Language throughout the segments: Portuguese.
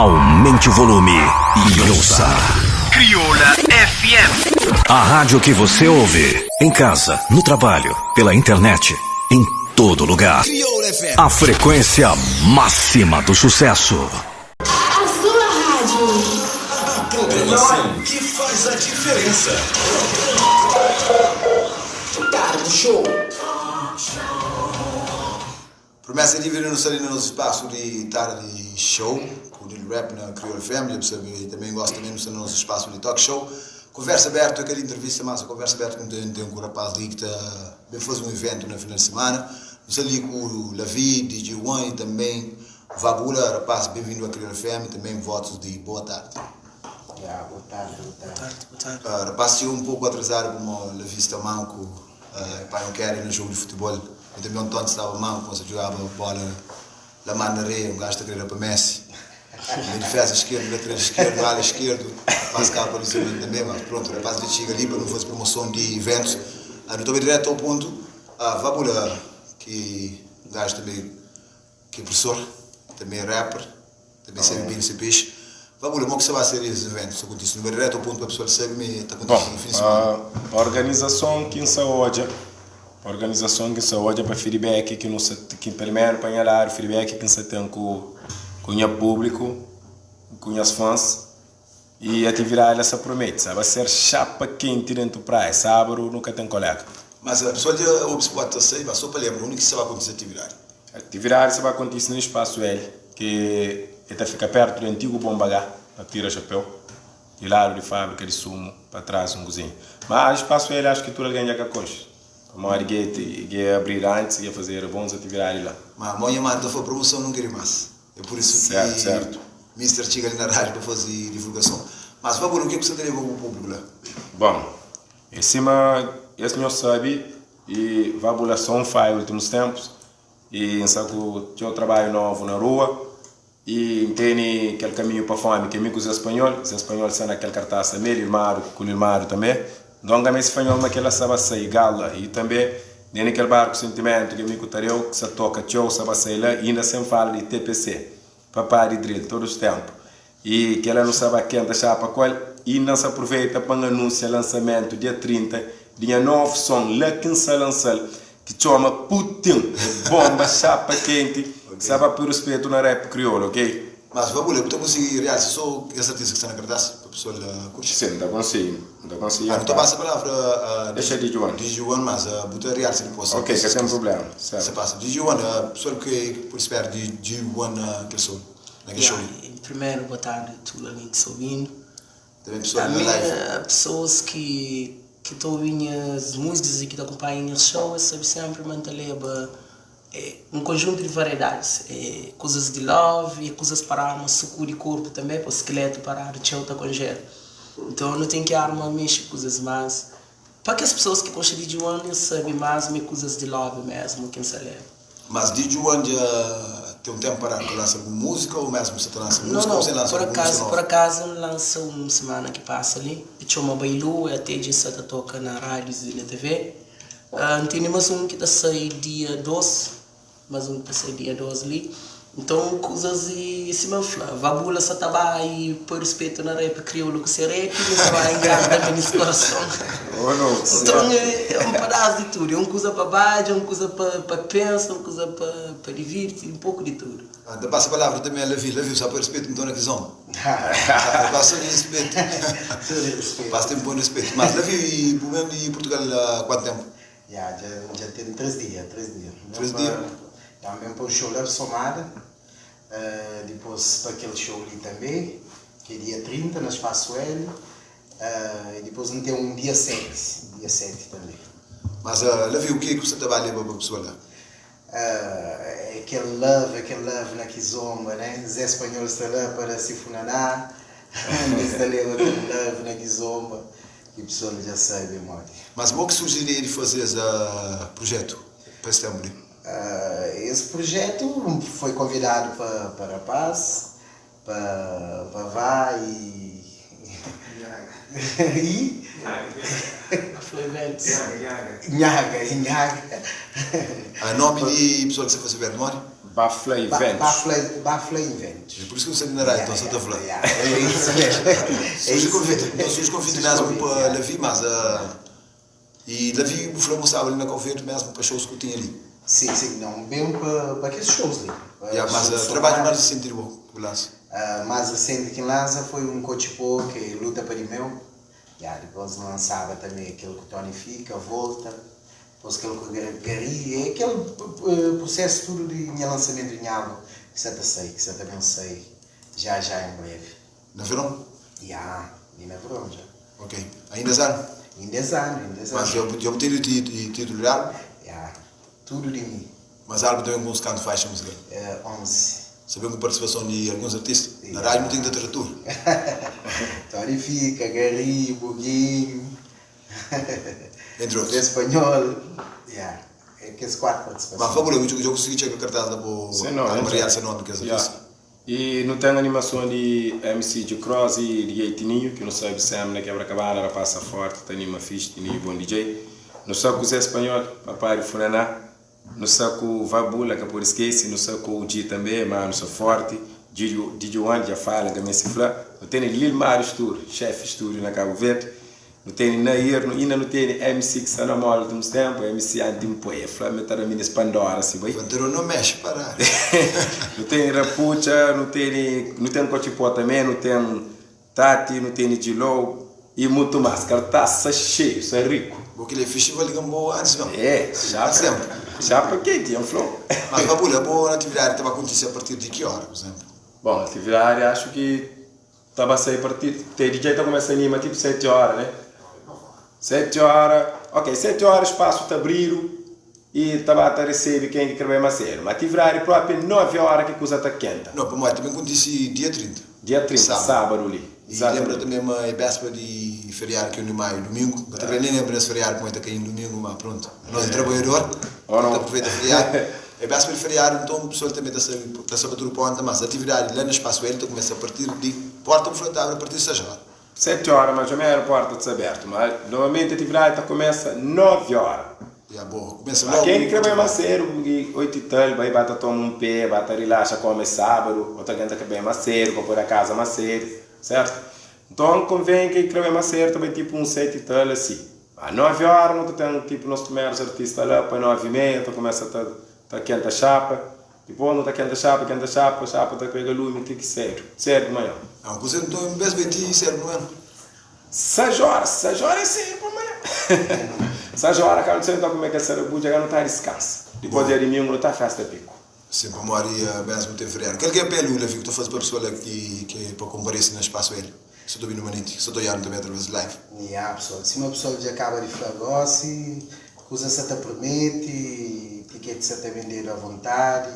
Aumente o volume e ouça. Crioula FM. A rádio que você ouve, em casa, no trabalho, pela internet, em todo lugar. Crioula FM. A frequência máxima do sucesso. A sua rádio. A programação que faz a diferença. Tarde Show. Promessa de vir no salino no espaço de Tarde Show, com o rap na Crioula FM, e também gosto também no nosso espaço de talk show. Conversa aberta, aquela entrevista, mas a conversa aberta com um rapaz ali que está bem fazer um evento no final de semana. Nós ali com o Lavi, DJ One e também o Vabula, rapaz, bem-vindo à Crioula FM, também votos de boa tarde. Boa tarde. Rapaz, chegou um pouco atrasado como o Lavi está manco, pai não quer ir no jogo de futebol. Eu também ontem estava manco, quando jogava bola lá na areia, um gajo está querendo para Messi. Ele fez a esquerda, lateral esquerdo, ala esquerdo, rapaz cá apareceu também, mas pronto, rapaz ele chega ali para não fazer promoção de eventos. Eu estou bem direto ao ponto, Vabula, que um gajo também, que é professor, também é rapper, também sabe bem esse peixe. Vabula, como é que você vai ser esses eventos? Se acontecer, não vai direto ao ponto para a pessoa saber, está acontecendo no fim de semana. A organização que em saúde, para feedback que não se que pelo menos para o feedback que se tem com o público, com os fãs e atividade essa promete, sabe, ser chapa quente dentro da praia, sábado nunca tem colega. Mas a pessoa já observa a sair, mas só para lembrar, o único que se vai acontecer atividade. A atividade se vai acontecer no espaço L, que ele fica perto do antigo Bombagá, a tira chapéu, de lado de fábrica de sumo, para trás um cozinho. Mas o espaço L acho que tudo alguém já quer coisa. A maior que abrir antes e fazer bons atividades lá. Mas amanhã manda foi promoção, não queria mais. É por isso certo, que certo. Mr. chega ali na rádio para fazer divulgação. Mas vamos, o que você leva ao público lá? Bom, em cima, esse senhor sabe, e vai bolar só um file nos últimos tempos, e em saco tinha um trabalho novo na rua, e tem aquele caminho para fome, que é com os espanhóis são naquele cartaz também, com o Ilmaro também, então a espanhol naquela sabe sair gala, e também, dentro daquele barco sentimento, que é com o Tareu, que se toca tchau, sabe sair lá, e ainda sem fala de TPC, papai de drill, todos os tempos. E que ela não sabe quem da chapa qual, e não se aproveita para anunciar lançamento dia 30, dia 9 som, lá que se lança, que chama Putin, bomba, chapa quente, okay. Sabe por respeito na rap crioulo, ok? Mas vamos lá, estamos a realizar só essa artista que está na cartaz, para a pessoa curtir. Sim, não consigo. Então passa a palavra deixa DJ One. DJ One, mas botar realizar depois. Ok, que tem problema. Você passa. DJ One, a pessoa que por esperar de DJ One naquele show. Primeiro, boa tarde a todos ali que estão ouvindo. Também pessoas que estão ouvindo as músicas e que acompanham as shows, sabe sempre manter um conjunto de variedades. Coisas de love e coisas para uma suco de corpo também, para o esqueleto parar de chão com gelo. Então não tem que arma mexer coisas mais. Para que as pessoas que gostam de DJ One sabem mais coisas de love mesmo, quem se leva. Mas DJ One já tem um tempo para lançar alguma música ou mesmo você lança música? Não, por acaso lança uma semana que passa ali. Chama Bailu, até dia 7 toca na rádio e na TV. Tem mais um que está saindo dia 12, mais um que está saindo dia 12 ali. Então, coisas e se me fala, Vabula só estava aí por respeito na rap crioulo que se rap, não vai enganar também nesse coração. Então, é um pedaço de tudo, é uma coisa para baixo, é uma coisa para pensar, uma coisa para divertir, um pouco de tudo. Da passa a palavra também a Levi, só por respeito, então, na questão. Passa de respeito. Passa tempo de respeito. Mas Levi, por mesmo de Portugal, há quanto tempo? Já tem 3 dias. 3 dias? Também para o show lá somada, depois para aquele show ali também, que é dia 30, no Espaço L, e depois não tem um dia 7 também. Mas Levi, o que você trabalha para a pessoa lá? Aquele love na Kizomba, né? Zé Espanhol está lá para se funanar, está ali aquele love na Kizomba, que a pessoa já sabe, mano. Mas como que surgiu de fazer esse projeto para setembro? Esse projeto foi convidado para a Paz, para Vá e Nhaga. A nome de pessoa que você faz ver, não é? Bafla Eventos. Bafla Eventos. É por isso que você não era, então você está falando. É isso mesmo. Nós somos convidados para Levi, mas... E Levi, o Flamengo estava ali na Convento mesmo para shows que eu tinha ali. Sim, não, bem para aqueles shows ali. Mas trabalho mais recente de bom, mais recente que lança foi um Cochipo que luta para o meu. Depois lançava também aquele que tonifica, volta. Depois aquele que Gary, aquele processo tudo de minha lançamento de álbum que você também sei, já em breve. Na verão? E na verão já. Ok. Ainda é Ainda é ano. Mas eu obtive o título de álbum? Tudo de mim. Mas álbum tem alguns cantos faixa música? 11. Sabemos a participação de alguns artistas? Na rádio não tem literatura. Tonifica, Gary, Buguinho. Entre outros. Espanhol. É que as 4 participações. Mas fabuloso, eu consegui chegar a cartaz da Maria Senão, que é essa E não tem animação de MC de Cross e de Gaitininho, que não sabe se é na quebra-cabana, ela passa forte, tem anima fixe, tem bom DJ. Não sabe o Zé Espanhol, papai Funaná. Não sabe o Vabula, que por esquece, não sabe o G também, mas não sou forte. DJ One já fala, que me se fala. Não tem Lil Mário Estúdio, chefe estúdio na Cabo Verde. Não tem Nair, ainda não tem MC que está na moda de uns tempos, MC Antimpoia, Flamengo está na Pandora, assim, vai. Panteiro não mexe, para. Não tem Rapucha, não tem Cochipó também, não tem Tati, não tem Gilou e muito mais. Cartaça cheio, isso é rico. Porque ele é festival de Gamboa antes, não? Chapa quente, é um flow. Mas, Babula, a boa atividade estava acontecendo a partir de que hora, por exemplo? Bom, a atividade acho que estava a sair a partir. Tem DJ que começa a anima tipo 7 horas, né? 7 horas, ok, 7 horas passo o abriram e estava a receber quem quer ver mais cedo. Mas tive horário próprio 9 horas que coisa está quente. Não, para mim também acontece dia 30. Dia 30, sábado ali. E lembra também uma véspera de feriado que é no maio, domingo. Eu também nem lembro desse feriado como é que é em domingo, mas pronto. Nós é trabalhador, aproveita o feriado. É véspera de feriado, então o pessoal também está a tudo ponta, mas a atividade lá no espaço ele começa a partir de porta frontal a partir de 6 horas. 7 horas mais ou menos a porta está aberta, mas normalmente a atividade começa 9 horas. Começa logo. Quem quer ver mais cedo, 8 e tal, vai bater tomar um pé, bater relaxa, come sábado, outra gente quer ver mais cedo, para pôr a casa mais cedo, certo? Então convém que quer ver mais cedo, também tipo um 7 e tal, assim. Às 9 horas, nós temos tipo nossos primeiros artistas lá, para 9 e meia, então começa a estar quente a chapa. Depois não está quente a chapa está com a lume, tem que ser de manhã. Não, você não está em vez de 20 não é? 6 horas é cedo para amanhã. 6 horas, cara, não sei como é que é essa rebuja, não está descanso. Depois de domingo não está festa pico. Sim, para Maria mesmo tem feriado. Qual que é a pele, Levi, que estou fazendo para a pessoa que para comparecer no espaço ele? Se eu estou vindo manite, se eu estou olhando também através de live. Pessoal, se uma pessoa já acaba de falar, se coisa se te promete, porque se te vender à vontade,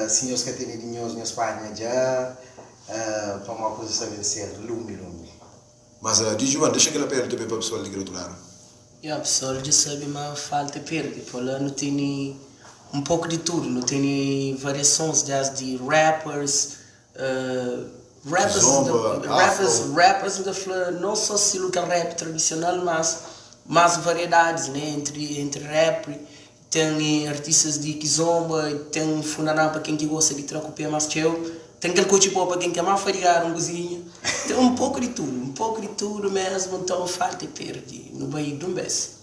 se nós que têm dinheiro na Espanha já, para uma coisa saber ser lume. Mas, Dijuan, deixa aquela pergunta também para a pessoa de gratular. A pessoa já sabe, mas falta perde, porque lá não tem um pouco de tudo, não tem variações de rappers, rappers não só estilo que rap tradicional, mas mais variedades, né, entre rap, tem artistas de kizomba, tem funaná para quem que gosta de trocar o pé mais teu, tem aquele cochipó para quem quer mais farigar um cozinha, tem um pouco de tudo mesmo, então falta perde no Bahia de um beijo.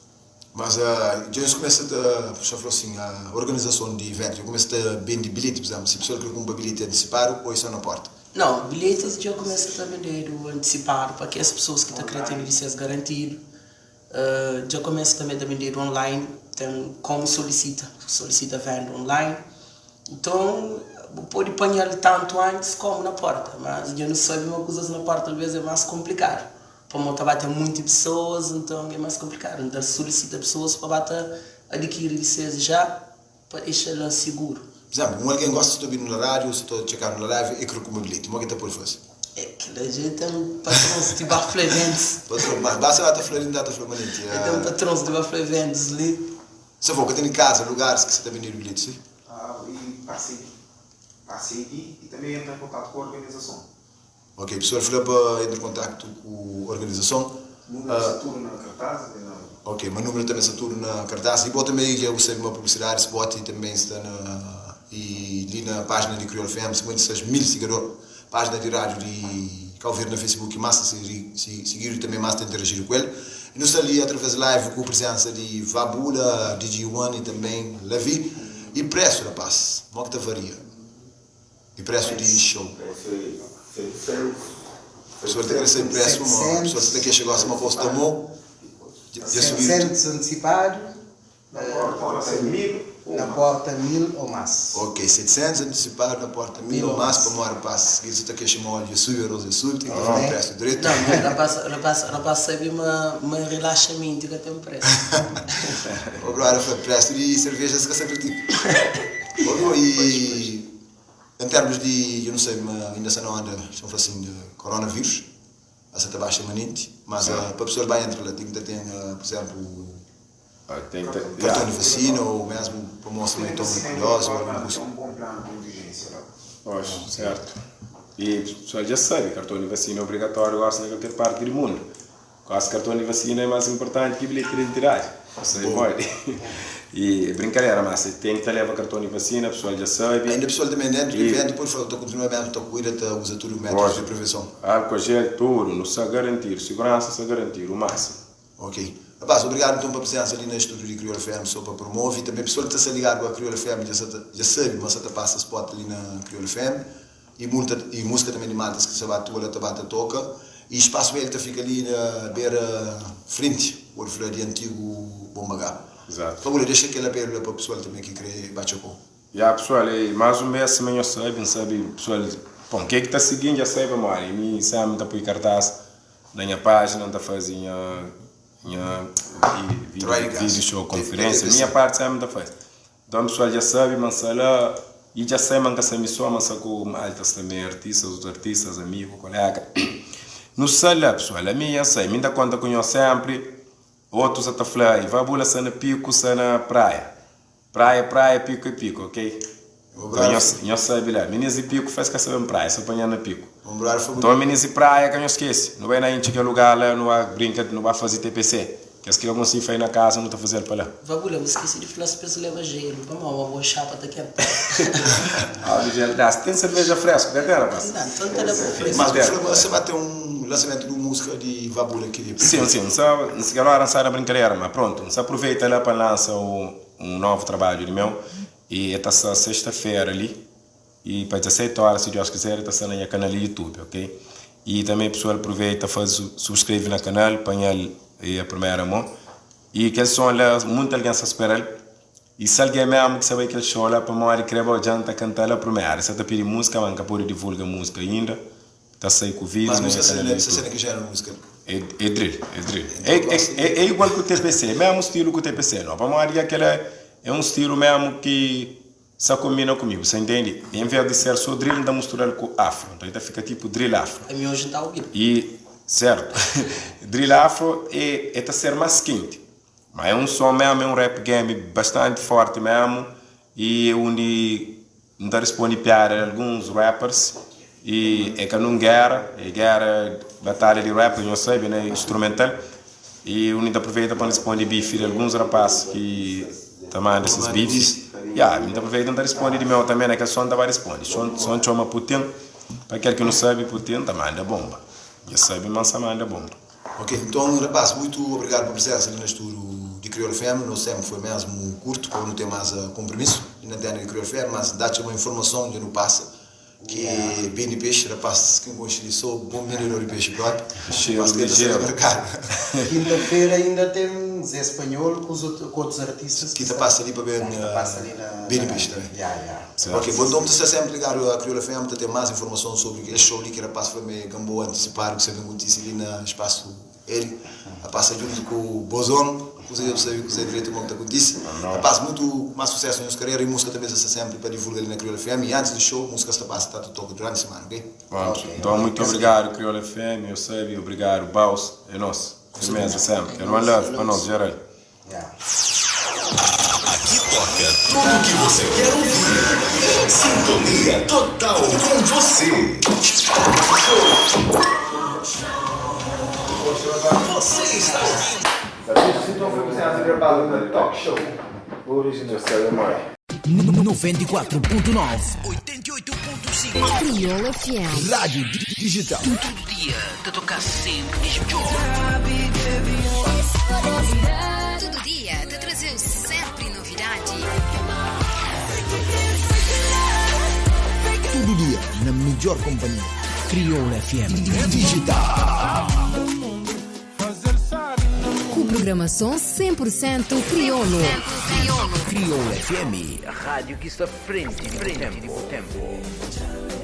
Mas já começa a organização de eventos, começa a vender bilhetes, por exemplo, se a pessoa quer comprar bilhete antecipado ou isso na porta? Não, bilhetes já começa a vender antecipado para que as pessoas que estão querendo licença garantido, já começa também a vender online, tem como solicita venda online, então pode apanhar tanto antes como na porta, mas já não sabe uma coisa na porta às vezes é mais complicado. Para montar ter muitas pessoas, então é mais complicado. Então solicita pessoas para adquirir licença já, para deixar ela seguro. Por exemplo, alguém gosta de ouvir na rádio, se estou a checar na live e quero comer bilhete, o que está por fazer? É que a gente tem patrões de Bafla Eventos. Mas basta lá estar falando data flamanente. Tem patrões de Bafla Eventos ali. Se for que tem em casa, lugares que você está vendendo bilhete, sim? E passei e também entra em contato com a organização. Ok, a pessoa foi para entrar em contato com a organização. Número de Saturno na cartaz? Ok, mas número também Saturno na cartaz. E bota também que eu sei uma publicidade, spot e também está e ali na página de Crioulo FM, 56 mil seguidores, página de rádio de Calveiro no Facebook, e massa seguir e também massa interagir com ele. E nós ali através da live com a presença de Vabula, DJ One e também Levi, e preço, rapaz, Mocta varia. E preço de show. A pessoa tem que ser preço, a pessoa tem que chegar a uma posta de mão, já subiu. 700 antecipado, na porta 1000 ou mais. Ok, 700 antecipado na porta 1000 ou mais para uma hora para seguir, se você quer chamar de subir ou de subir, tem que fazer um preço direito. Não, rapaz, sabe, mas relaxamento que tem um preço. Agora foi preço de cerveja, se sempre tipo. E em termos de, eu não sei, ainda se não anda, estão assim, de coronavírus, essa está baixa maninte, mas para a pessoa bem entrar lá, tem que ter, por exemplo, cartão de vacina ou mesmo para mostrar um tom curioso ou alguma coisa. Um bom plano de contingência. Pois, certo. E o pessoal já sabe, cartão de vacina é obrigatório quase naquele parte do mundo. Quase cartão de vacina é mais importante que o bilhete de identidade. Você pode. E brincadeira, mas tem que levar cartão de vacina, o pessoal já sabe. Ainda o pessoal também dentro do evento, depois continua mesmo, cuida, usa tudo o método de prevenção. Álcool gel, tudo, não se garantir, segurança se garantir, o máximo. Ok. Rapaz, obrigado então pela presença ali no estúdio de Crioulo FM, só para promover. E também a pessoa que está ligado a Crioulo FM já sabe, mas você passa spot ali na Crioulo FM. E música também de matas que você vai a toca. E espaço ele fica ali na beira frente, o de antigo Bombagá. Exato. Por favor, deixa aquela pergunta para o pessoal também que quer bater com. E a pessoal, mais um mês também sabe, pessoal, bom, quem está seguindo já sabe, amor, e me sabe, está por cartaz na minha página, está fazendo vídeo show, conferência, minha parte sabe, está fazendo. Então, o pessoal já sabe, mas lá, e já sabe, que essa missão, mas com altas também, outros artistas, amigos, colegas. No sala, pessoal, a minha sai, me dá conta que eu sempre. Outros até falar, vai bola na pico, na praia. Praia, pico e pico, ok? Então, eu sei, lá, meninas e pico faz que saber praia, se apanhar na pico. Então, meninas e praia, que eu esqueci. Não vai na gente que lugar lá, não vai brincar, não vai fazer TPC. Que as que alguns se faz na casa, não está fazendo para lá. Vai bola, eu esqueci de falar se pensa leva gelo. Vamos lá, uma boa chapa daqui a pouco. O gelo dá, tem cerveja fresca, verdade, rapaz? Não, então tá fresco. Mas você vai ter um lançamento de música de Vabula aqui. Sim, não se quer lançar a brincadeira, mas pronto, não se aproveita lá para lançar um novo trabalho de meu. E está sexta-feira ali, e para 17 horas, se Deus quiser, está no canal do YouTube, ok? E também o pessoal aproveita, subscreve no canal, apanha a primeira mão. E que som lá, muita alguém se espera. E se alguém mesmo que sabe que ele show lá, para mim, ele quer janta cantar lá primeiro. Se está pedindo música, mas não pode divulgar música ainda. Está sair com o vídeo. Mas música você que gera música? É drill. É igual que o TPC, mesmo estilo que o TPC. Não, para mim, aquele é um estilo mesmo que se combina comigo, você entende? Em vez de ser só drill, ainda misturar com afro. Então, fica tipo drill afro. A minha hoje está ouvindo. E, certo, drill afro é ser mais quente. Mas é um som mesmo, é um rap game bastante forte mesmo. E onde não responde piada a alguns rappers. E é que não guerra, batalha de rap, não sei, né, instrumental. E onde aproveita para responder bife de alguns rapazes que também desses bifes. Ainda aproveita para responder de meu também, né, que som vai responder. Som chama Putin, para aquele que não sabe, Putin também anda bomba. Já sabe, mas também anda bomba. Ok, então, rapaz, muito obrigado pela presença ali no estúdio de Crioulo FM. Não sempre foi mesmo curto, porque não tem mais compromisso na terra de Crioulo FM, mas dá-te uma informação de não passa. Que é bem de peixe, rapaz, que eu sou bom vendedor de peixe próprio. Mas tenta ser mercado. Quinta-feira ainda tem Zé Espanhol com outros artistas. Quinta passa ali para ver bem de peixe também. Ok, bom, então você sempre ligado a Crioulo FM para ter mais informação sobre este show ali que rapaz foi meio gambo antecipado, que você vem ali no espaço ele. Rapaz, junto com o Bozon. Você sabe que você direito como está acontecendo. Rapaz, muito mais sucesso na sua carreira e música também está sempre para divulgar ali na Crioulo FM. E antes do show, música está toca durante a semana, ok? Então, muito obrigado, Crioulo FM, eu sei, obrigado, Baus, é nosso. Firmeza sempre. Eu não love para nós, geral. Aqui toca tudo que você quer ouvir. Sintonia total com você. Você está ouvindo. Então foi precisar de gravar um talk show. Original, sabe mais. 94.9. 88.5. Crioula FM. Rádio digital. Todo dia, te tocar sempre melhor. Todo dia te trazeu sempre novidade. Todo dia na melhor companhia. Crioula FM digital. Com programação 100% crioulo. Crioula FM. A rádio que está frente do tempo.